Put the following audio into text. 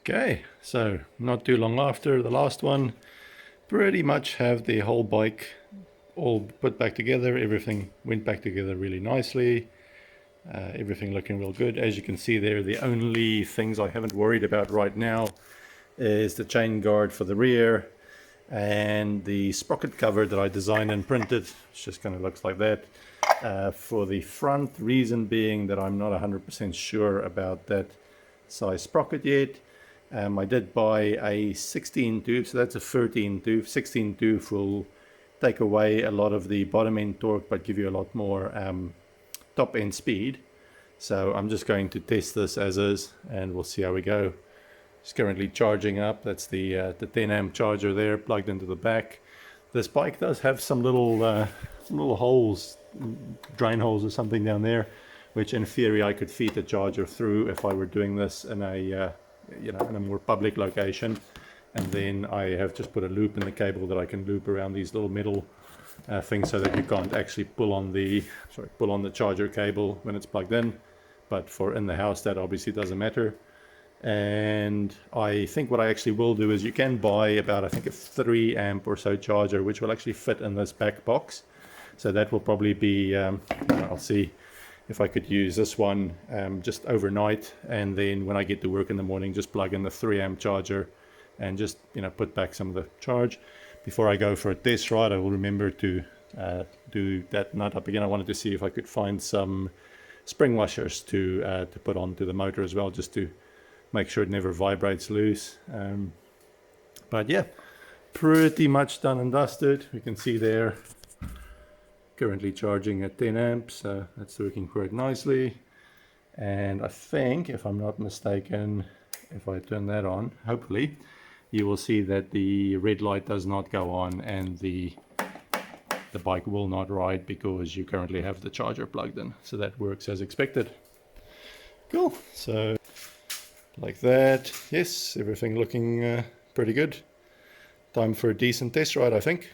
Okay, so not too long after the last one, pretty much have the whole bike all put back together. Everything went back together really nicely. Everything looking real good. As you can see there, the only things I haven't worried about right now is the chain guard for the rear and the sprocket cover that I designed and printed. It just kind of looks like that. For the front, reason being that I'm not 100% sure about that size sprocket yet. I did buy a 16 tooth, so that's a 13 tooth. 16 tooth will take away a lot of the bottom end torque but give you a lot more top end speed. So I'm just going to test this as is and we'll see how we go. It's currently charging up. That's the 10 amp charger there plugged into the back. This bike does have some little holes, drain holes or something down there, which in theory I could feed the charger through if I were doing this in a in a more public location. And then I have just put a loop in the cable that I can loop around these little metal things so that you can't actually pull on the charger cable when it's plugged in. But for in the house, that obviously doesn't matter. And I think what I actually will do is you can buy about, I think, a 3 amp or so charger which will actually fit in this back box. So that will probably be I'll see if I could use this one just overnight, and then when I get to work in the morning just plug in the 3 amp charger and just put back some of the charge. Before I go for a test ride, I will remember to do that nut up again. I wanted to see if I could find some spring washers to put onto the motor as well, just to make sure it never vibrates loose. But yeah, pretty much done and dusted. We can see there currently charging at 10 amps, so that's working quite nicely. And I think, if I'm not mistaken, if I turn that on, hopefully you will see that the red light does not go on and the bike will not ride because you currently have the charger plugged in. So that works as expected. Cool. So like that. Yes, everything looking pretty good. Time for a decent test ride, I think.